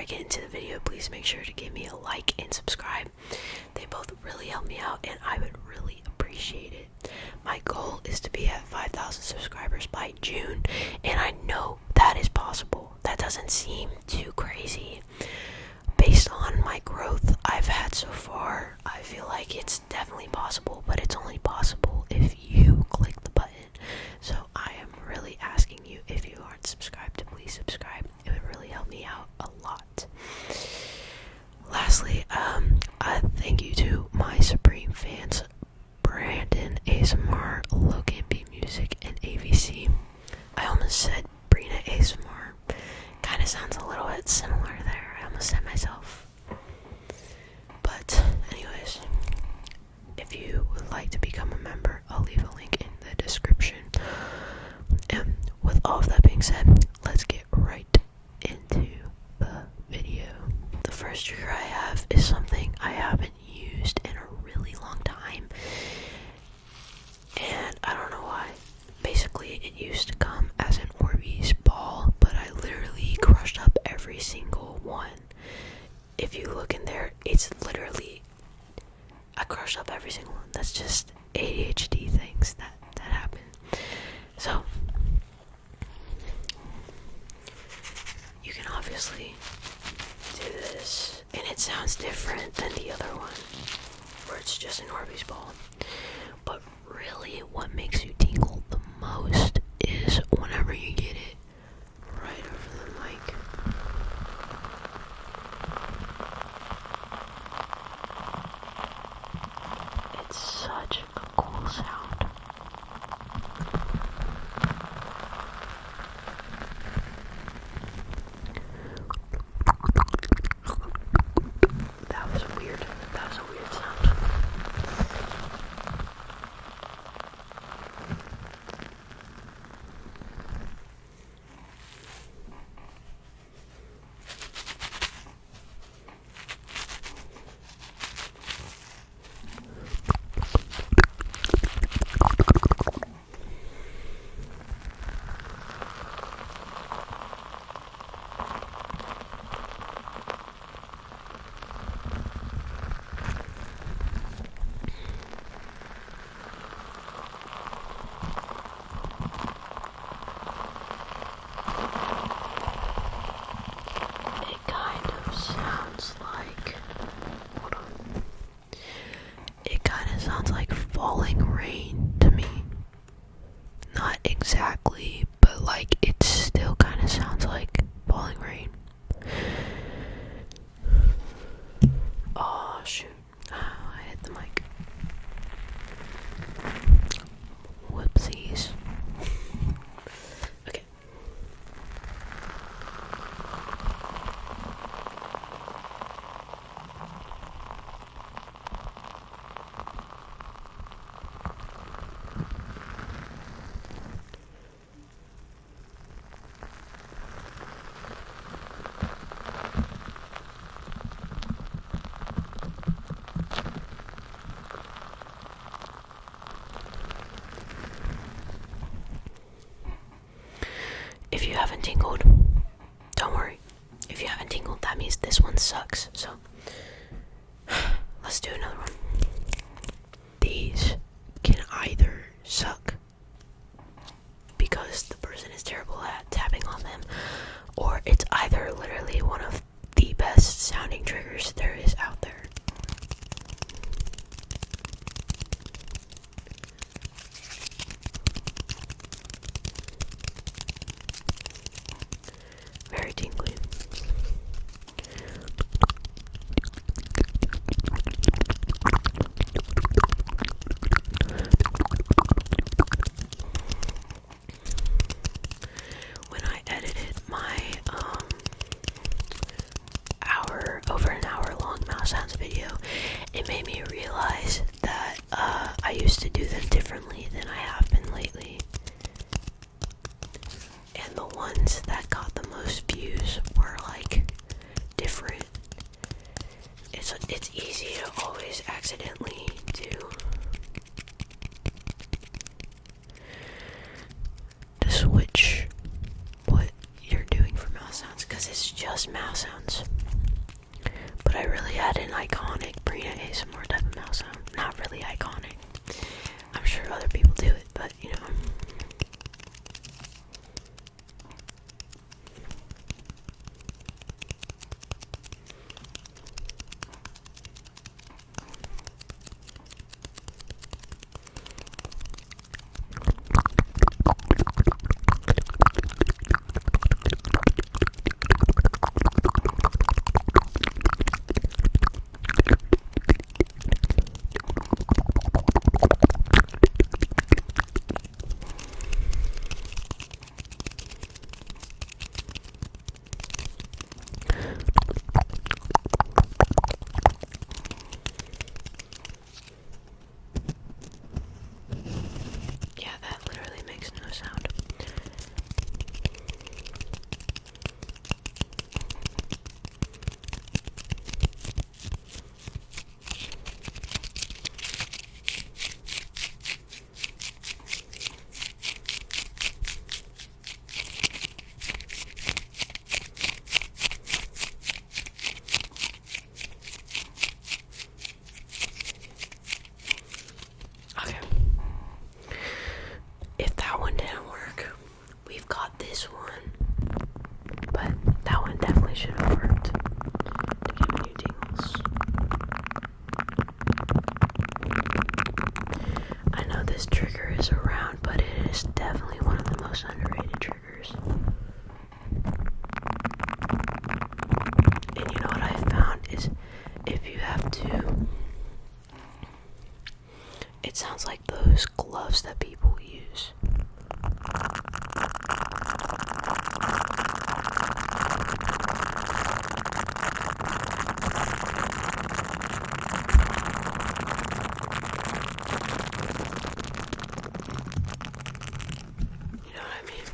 get into the video, please make sure to give me a like and subscribe. They both really help me out, and I would really appreciate it. My goal is to be at 5,000 subscribers by June, and I know that is possible. That doesn't seem too crazy. Based on my growth I've had so far, I feel like it's definitely possible, but it's only possible if you click the button. So I am really asking you, if you aren't subscribed, to please subscribe. It would really help me out a lot. Lastly, I thank you to my supreme fans, Brandon ASMR, Logan B Music, and AVC. I almost said Brina ASMR. Kind of sounds a little bit similar there. I almost said myself. But anyways, if you would like to become a member, I'll leave a link in the description. And with all of that being said, let's get right into the video. The first trigger I have is something I haven't used in a really long time, and I don't know why. Basically, it used to come as an Orbeez Ball, but I literally crushed up every single one. If you look in there, it's literally, I crushed up every single one. That's just ADHD things that happen. So you can obviously do this, and it sounds different than the other one, where it's just an Orbeez Ball. But really, what makes you tingle the most is whenever you get it right over the mic. It's such a cool sound. That was weird. That was a weird sound. Sounds like falling rain to me. Not exactly, but like it still kind of sounds like falling rain. Oh shoot, I hit the mic. Whoopsies. Okay. If you haven't tingled, don't worry. If you haven't tingled, that means this one sucks. So, let's do another one. These can either suck because the person is terrible at tapping on them, or it's either literally one of the best sounding triggers there is out there. Very tingly. When I edited my over an hour long mouse sounds video, it made me realize that I used to do them differently than I have been lately. And the ones that got the most views were like different. It's easy to always accidentally switch what you're doing for mouse sounds, because it's just mouse sounds. iconic Brina ASMR type of mouse sound. Not really iconic. I'm sure other people do it, but you know. Yeah, that literally makes no sound. Okay. If that one didn't work, we've got this one. But that one definitely should have worked to give me new tingles. I know this trigger is around, but it is definitely one of the most underrated triggers. And you know what I found is if you have to, it sounds like those gloves that people use. You know what I mean?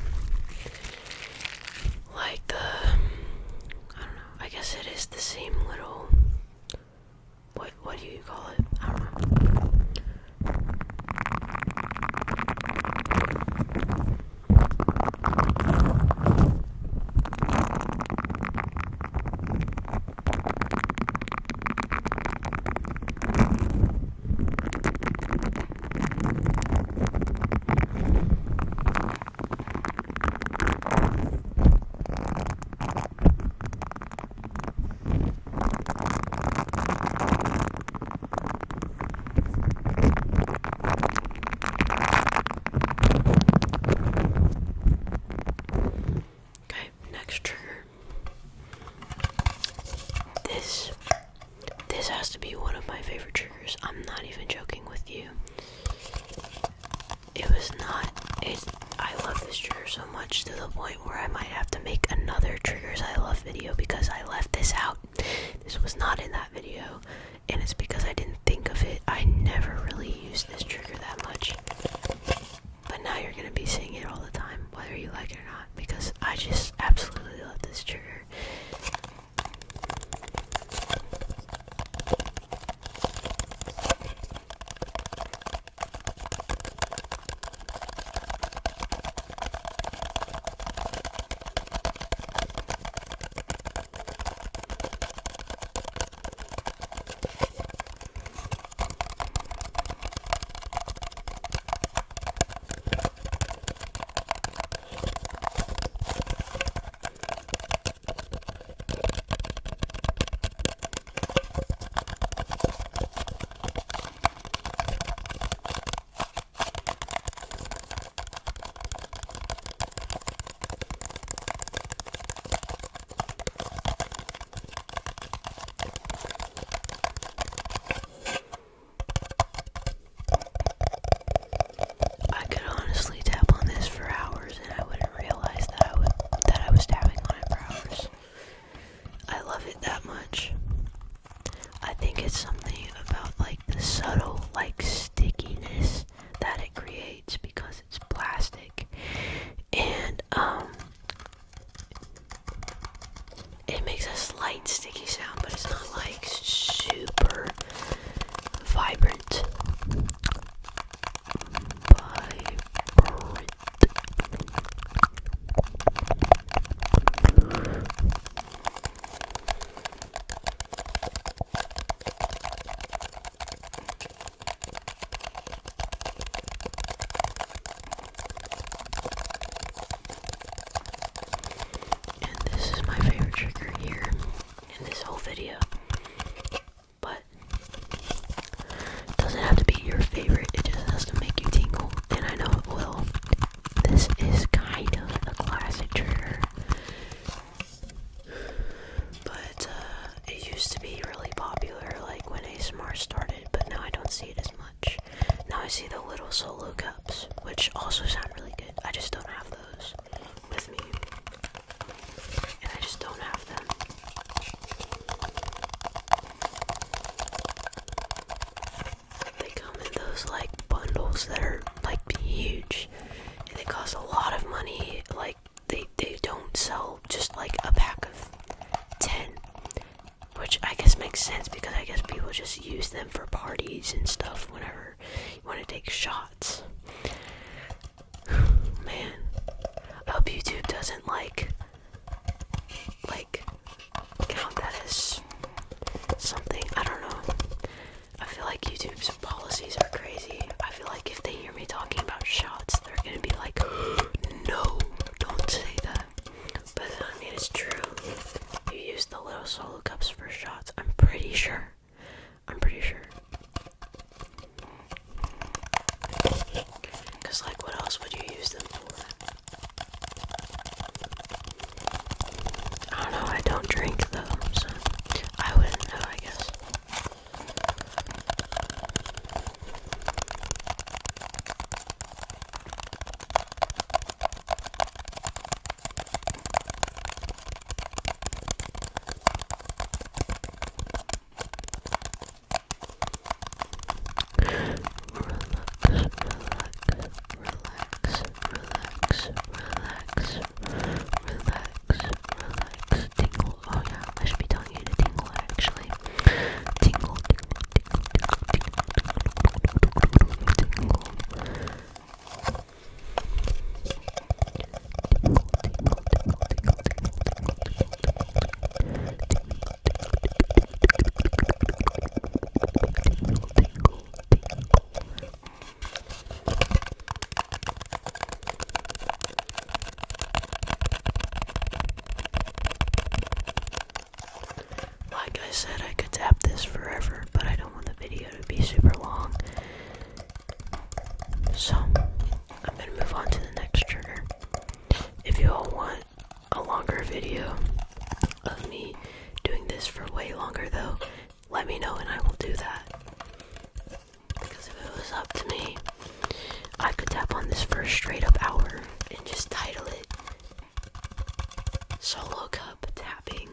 Like the, I don't know, I guess it is the same little, what do you call it? I don't know. Okay, next trigger. This has to be one of my favorite triggers. I'm not even joking with you. I love this trigger so much to the point where I might have to make another triggers I love video because I left this out. This was not in that video, and it's because I didn't think of it. I never really used this trigger that much. But now you're gonna be seeing it all the time, whether you like it or not, because I just absolutely love this trigger. this is kind of a classic trigger. But it used to be really popular like when ASMR started, but now I don't see it as much. Now I see the little solo cups, which also sound really good. I just don't have those with me. And I just don't have them. They come in those like bundles that are like huge. And they cost a lot of money. Like they don't sell just like a pack of 10. Which I guess makes sense because I guess people just use them for parties and stuff whenever you want to take shots. Man, I hope YouTube doesn't like count that as something. I don't know. I feel like YouTube's policies are crazy. I feel like if they hear me talking about shots, they're gonna be like, no, don't say that. But I mean, it's true. You use the little solo cups for shots. I'm pretty sure. Cause like, what else would you use them for? I don't know. I don't drink though, so I wouldn't know, I guess. Tingle. Oh yeah, I should be telling you to tingle actually. Tingle. Like I said, I could tap this forever, but I don't want the video to be super long. So, I'm gonna move on to the next trigger. If you all want a longer video of me doing this for way longer though, let me know and I will do that. Because if it was up to me, I could tap on this for a straight up hour and just title it Solo Cup Tapping.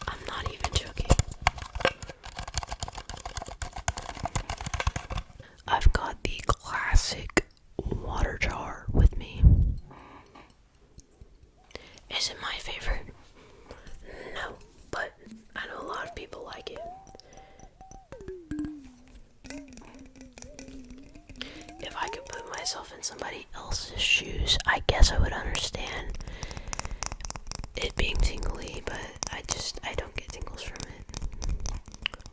I'm not even joking. I've got the classic water jar with me. Is it my favorite? No, but I know a lot of people like it. If I could put myself in somebody else's shoes, I guess I would understand it being tingly, but I don't get tingles from it.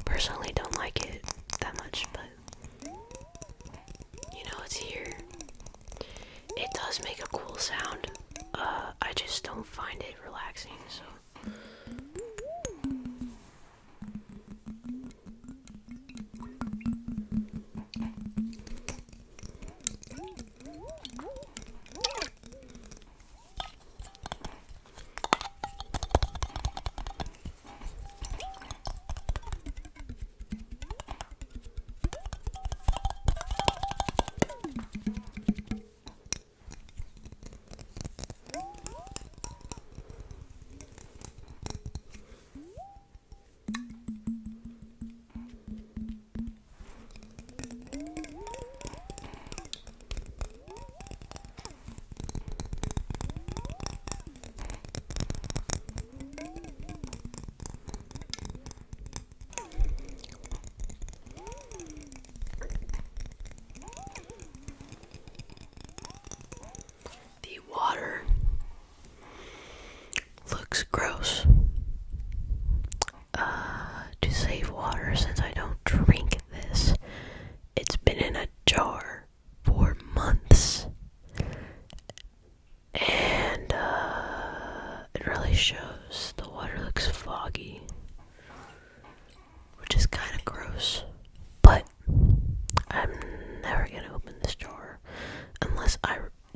Personally, don't like it that much, but you know, it's here. It does make a cool sound. I just don't find it relaxing, so.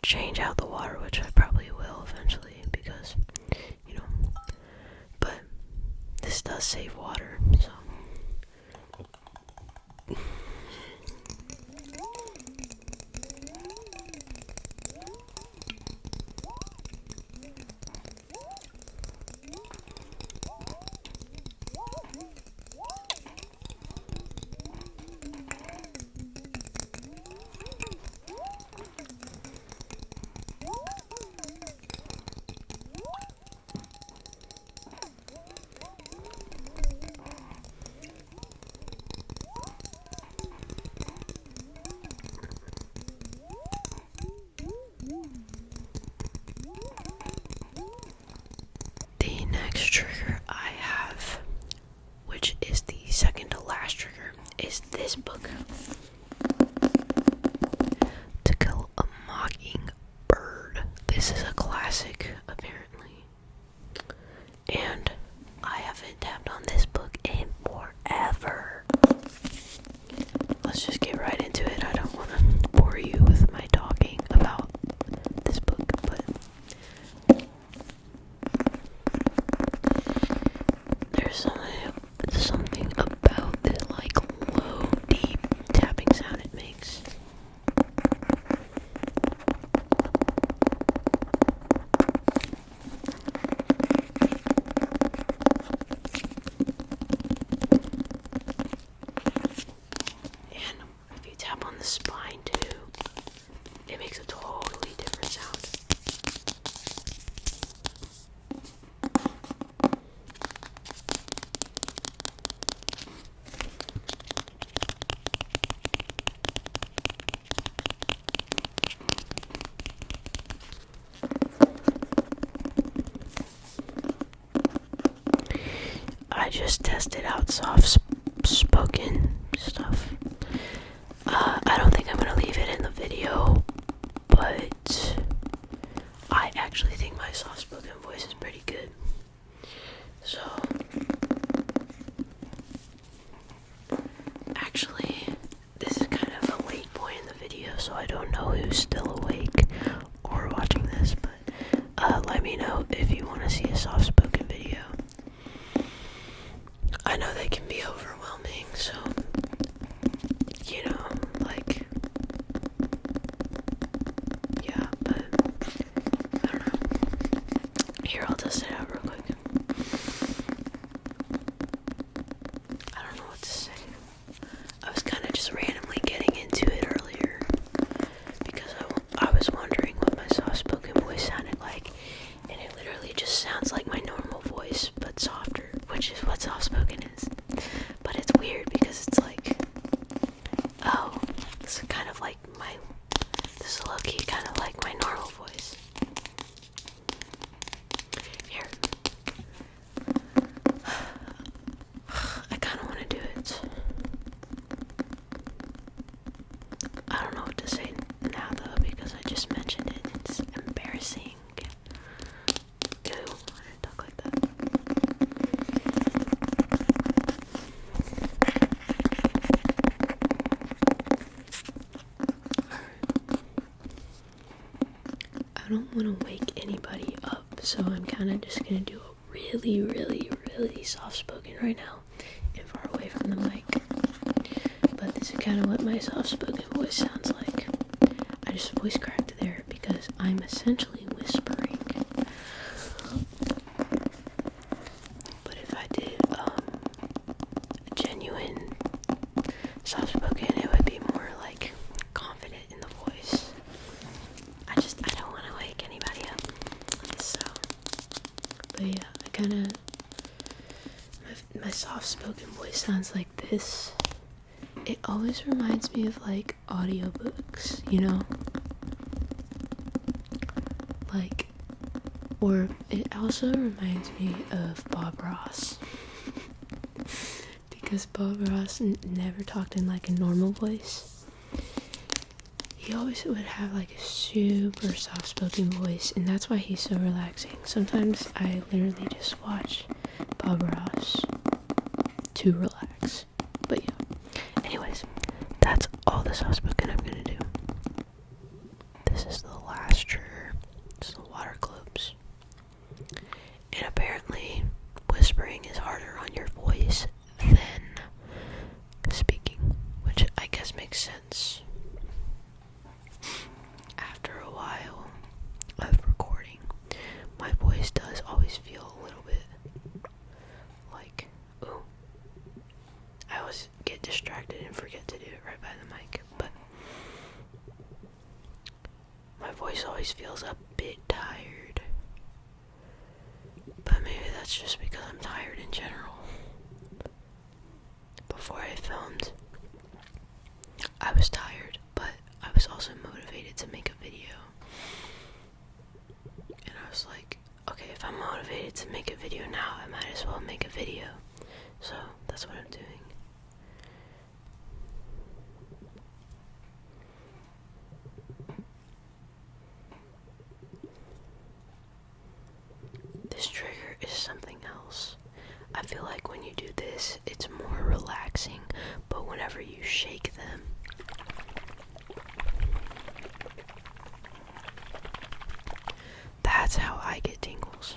change out the water, which I probably will eventually because, but this does save water, so. The next trigger I have, which is the second to last trigger, is this book. To Kill a Mockingbird. This is a classic, apparently. And I haven't tapped on this book in forever. Let's just get right into it. I don't want to bore you with my talking about this book, but there's something about the low, deep tapping sound it makes. And if you tap on the spine too, it makes a totally different sound. I just tested out soft-spoken stuff. I don't think I'm gonna leave it in the video, but I actually think my soft-spoken voice is pretty good. So, actually, this is kind of a late point in the video, so I don't know who's still awake or watching this, but let me know if you want to see a soft-spoken video. I know they can be overwhelming, so, yeah, but, I don't know. Here, I'll test it out real quick. I don't know what to say. I was kind of just randomly getting into it earlier, because I was wondering what my soft-spoken voice sounded like, and it literally just sounds like my normal voice, but softer, which is what soft-spoken is. But it's weird because it's like, oh, this is kind of like this is low-key kind of like my normal voice. Here. I kind of want to do it. I don't know what to say now though, because I just mentioned it. It's embarrassing. Ew, I didn't talk like that. I don't want to wake anybody up, so I'm kind of just going to do a really, really, really soft-spoken right now and far away from the mic. But this is kind of what my soft-spoken voice sounds like. I just voice cracked there because I'm essentially whispering. But if I did a genuine soft-spoken, it would be more like confident in the voice. I don't want to wake anybody up. So, but yeah, I kind of, my soft-spoken voice sounds like this. It always reminds me of like audiobooks, or it also reminds me of Bob Ross. Because Bob Ross never talked in like a normal voice. He always would have like a super soft-spoken voice, and that's why he's so relaxing. Sometimes I literally just watch Bob Ross to relax. But yeah. Anyways, that's all the soft-spoken I'm gonna do. This is the last voice always feels a bit tired. But maybe that's just because I'm tired in general. Before I filmed, I was tired, but I was also motivated to make a video. And I was like, okay, if I'm motivated to make a video now, I might as well make a video. So that's what I'm doing. This trigger is something else. I feel like when you do this, it's more relaxing, but whenever you shake them, that's how I get tingles.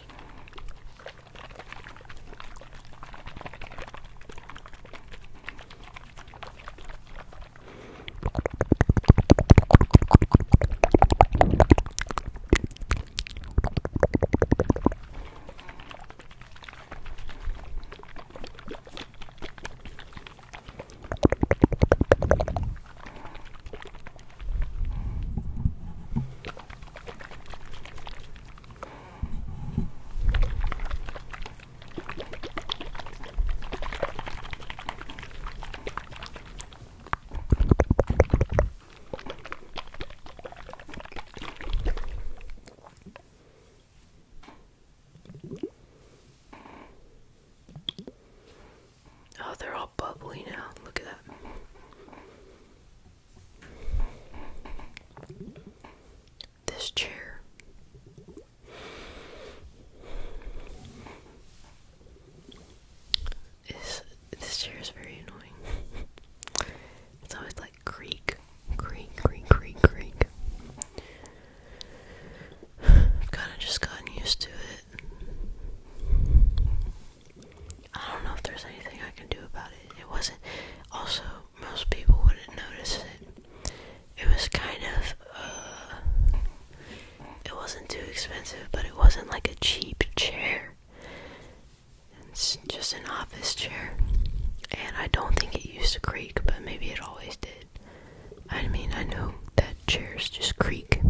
Oh, they're all bubbly now. Look at that. This chair. This chair is very annoying. It's always like creak, creak, creak, creak, creak. I've kind of just gotten used to it. I don't know if there's anything I can do about it. It wasn't, also, most people wouldn't notice it. It was kind of, it wasn't too expensive, but it wasn't like a cheap chair. It's just an office chair. And I don't think it used to creak, but maybe it always did. I mean, I know that chairs just creak.